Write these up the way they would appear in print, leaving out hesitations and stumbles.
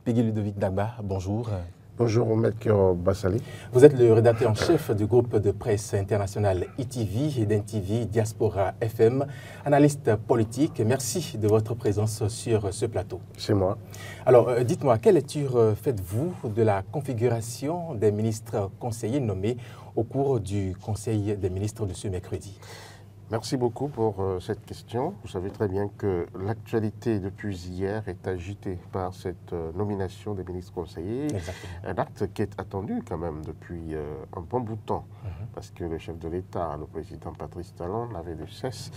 Peggy Ludovic Dagba, bonjour. Bonjour, Maître Bassali. Vous êtes le rédacteur en chef du groupe de presse international ITV et d'NTV Diaspora FM, analyste politique. Merci de votre présence sur ce plateau. C'est moi. Alors, dites-moi, quelle lecture faites-vous de la configuration des ministres conseillers nommés au cours du Conseil des ministres de ce mercredi? Merci beaucoup pour cette question. Vous savez très bien que l'actualité depuis hier est agitée par cette nomination des ministres conseillers. Exactement. Un acte qui est attendu quand même depuis un bon bout de temps, parce que le chef de l'État, le président Patrice Talon, n'avait de cesse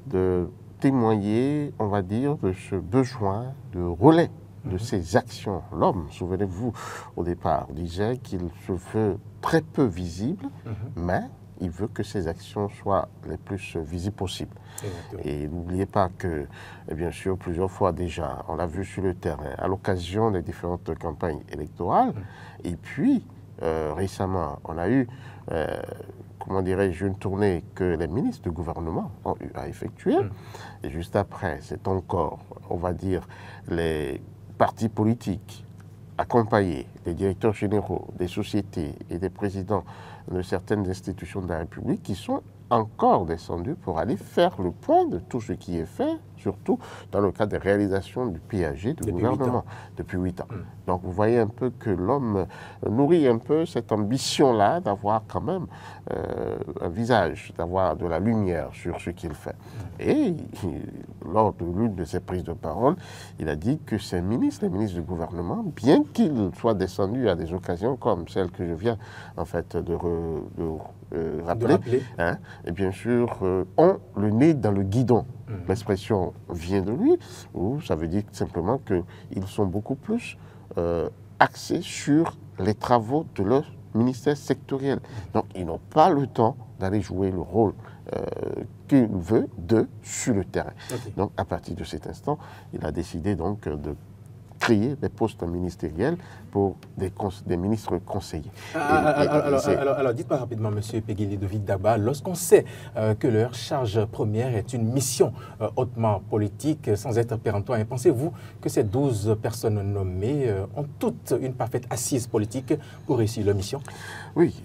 de témoigner, on va dire, de ce besoin de relais de ses actions. L'homme, souvenez-vous, au départ, disait qu'il se veut très peu visible, mais il veut que ses actions soient les plus visibles possibles. Et n'oubliez pas que, bien sûr, plusieurs fois déjà, on l'a vu sur le terrain, à l'occasion des différentes campagnes électorales, et puis récemment, on a eu, comment dirais-je, une tournée que les ministres du gouvernement ont eu à effectuer, et juste après, c'est encore, on va dire, les partis politiques accompagner les directeurs généraux des sociétés et des présidents de certaines institutions de la République qui sont encore descendus pour aller faire le point de tout ce qui est fait, surtout dans le cadre des réalisations du PAG du gouvernement depuis 8 ans. Donc vous voyez un peu que l'homme nourrit un peu cette ambition-là d'avoir quand même un visage, d'avoir de la lumière sur ce qu'il fait. Et lors de l'une de ses prises de parole, il a dit que ces ministres, les ministres du gouvernement, bien qu'ils soient descendus à des occasions comme celle que je viens en fait de rappeler, hein, et bien sûr, ont le nez dans le guidon. L'expression vient de lui, ou ça veut dire simplement qu'ils sont beaucoup plus axés sur les travaux de leur ministère sectoriel. Donc, ils n'ont pas le temps d'aller jouer le rôle qu'il veut d'eux sur le terrain. Donc, à partir de cet instant, il a décidé donc de créer des postes ministériels pour des ministres conseillers. Alors, dites-moi rapidement, M. Peggy Ludovic Dagba, lorsqu'on sait que leur charge première est une mission hautement politique, sans être péremptoire, pensez-vous que ces 12 personnes nommées ont toutes une parfaite assise politique pour réussir leur mission? Oui,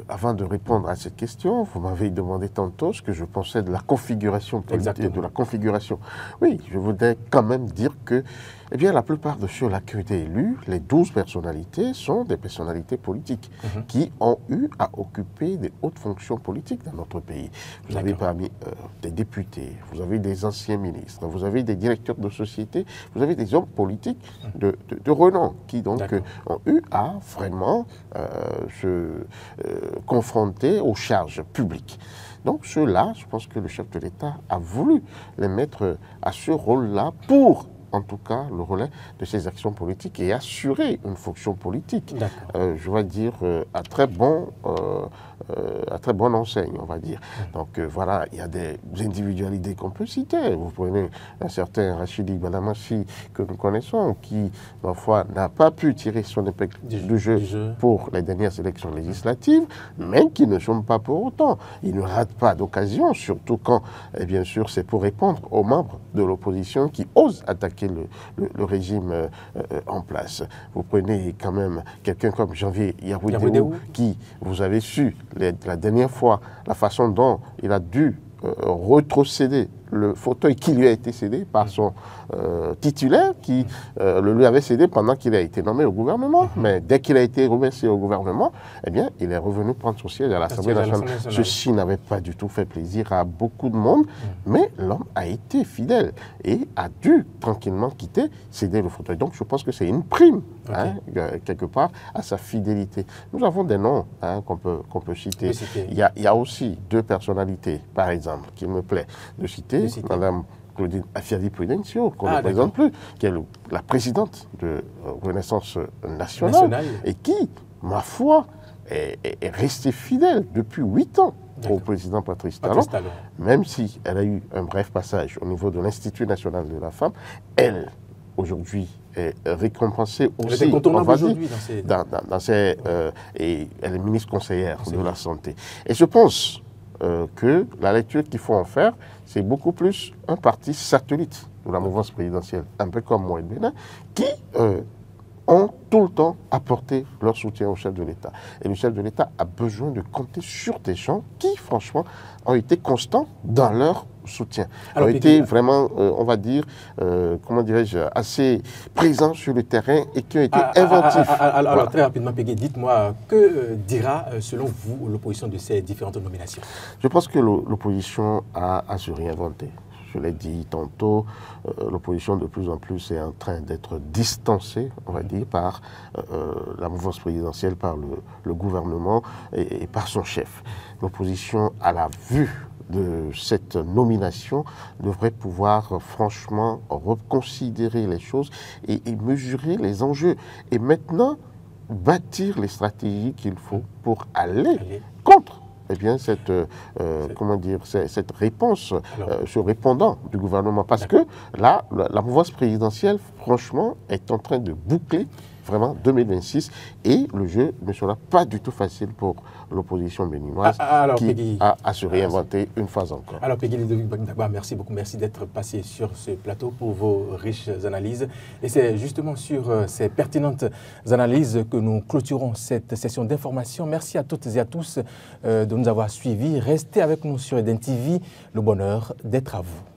avant de répondre à cette question, vous m'avez demandé tantôt ce que je pensais de la configuration politique, de la configuration. Oui, je voudrais quand même dire que, eh bien, la plupart de ceux-là qui ont été élus, les 12 personnalités sont des personnalités politiques qui ont eu à occuper des hautes fonctions politiques dans notre pays. Vous avez parmi des députés, vous avez des anciens ministres, vous avez des directeurs de société, vous avez des hommes politiques de renom qui donc ont eu à vraiment se confronter aux charges publiques. Donc ceux-là, je pense que le chef de l'État a voulu les mettre à ce rôle-là pour, en tout cas, le relais de ses actions politiques et assurer une fonction politique, je vais dire, à très bonne enseigne, on va dire. Donc voilà, il y a des individualités qu'on peut citer. Vous prenez un certain Rachidi Balamassi que nous connaissons, qui, parfois, n'a pas pu tirer son épingle du jeu pour les dernières élections législatives, mais qui ne sont pas pour autant. Il ne rate pas d'occasion, surtout quand, bien sûr, c'est pour répondre aux membres de l'opposition qui osent attaquer le régime en place. Vous prenez quand même quelqu'un comme Janvier Yahouidéou, qui, vous avez su, la dernière fois, la façon dont il a dû retrocéder le fauteuil qui lui a été cédé par son titulaire, qui le lui avait cédé pendant qu'il a été nommé au gouvernement. Mais dès qu'il a été remercié au gouvernement, eh bien, il est revenu prendre son siège à l'Assemblée nationale. Ceci n'avait pas du tout fait plaisir à beaucoup de monde, mais l'homme a été fidèle et a dû tranquillement quitter, céder le fauteuil. Donc, je pense que c'est une prime, hein, quelque part, à sa fidélité. Nous avons des noms qu'on peut citer. Il y a aussi 2 personnalités, par exemple, qu'il me plaît de citer. Madame Claudine Afiali-Prudencio, qu'on ne présente plus, qui est la présidente de Renaissance nationale et qui, ma foi, est restée fidèle depuis 8 ans au président Patrice Talon, même si elle a eu un bref passage au niveau de l'Institut national de la femme. Elle, aujourd'hui, est récompensée aussi, on va dire, et elle est ministre conseillère de la Santé. Et je pense que la lecture qu'il faut en faire, c'est beaucoup plus un parti satellite de la mouvance présidentielle, un peu comme Mohamed Benin, qui tout le temps apporter leur soutien au chef de l'État. Et le chef de l'État a besoin de compter sur des gens qui, franchement, ont été constants dans leur soutien. Alors, ont été vraiment, on va dire, comment dirais-je, assez présents sur le terrain et qui ont été inventifs. Alors, voilà. Très rapidement, Peggy, dites-moi, que dira, selon vous, l'opposition de ces différentes nominations? Je pense que l'opposition a à se réinventer. Je l'ai dit tantôt, l'opposition de plus en plus est en train d'être distancée, on va dire, par la mouvance présidentielle, par le gouvernement et par son chef. L'opposition, à la vue de cette nomination, devrait pouvoir franchement reconsidérer les choses et mesurer les enjeux. Et maintenant, bâtir les stratégies qu'il faut pour aller contre cette, comment dire, cette réponse, ce répondant du gouvernement. Parce que là, la mouvance présidentielle, franchement, est en train de boucler vraiment 2026 et le jeu ne sera pas du tout facile pour l'opposition béninoise qui a à se réinventer une fois encore. Alors Peggy Ludovic Dagba, merci beaucoup, merci d'être passé sur ce plateau pour vos riches analyses. Et c'est justement sur ces pertinentes analyses que nous clôturons cette session d'information. Merci à toutes et à tous de nous avoir suivis. Restez avec nous sur Eden TV, le bonheur d'être à vous.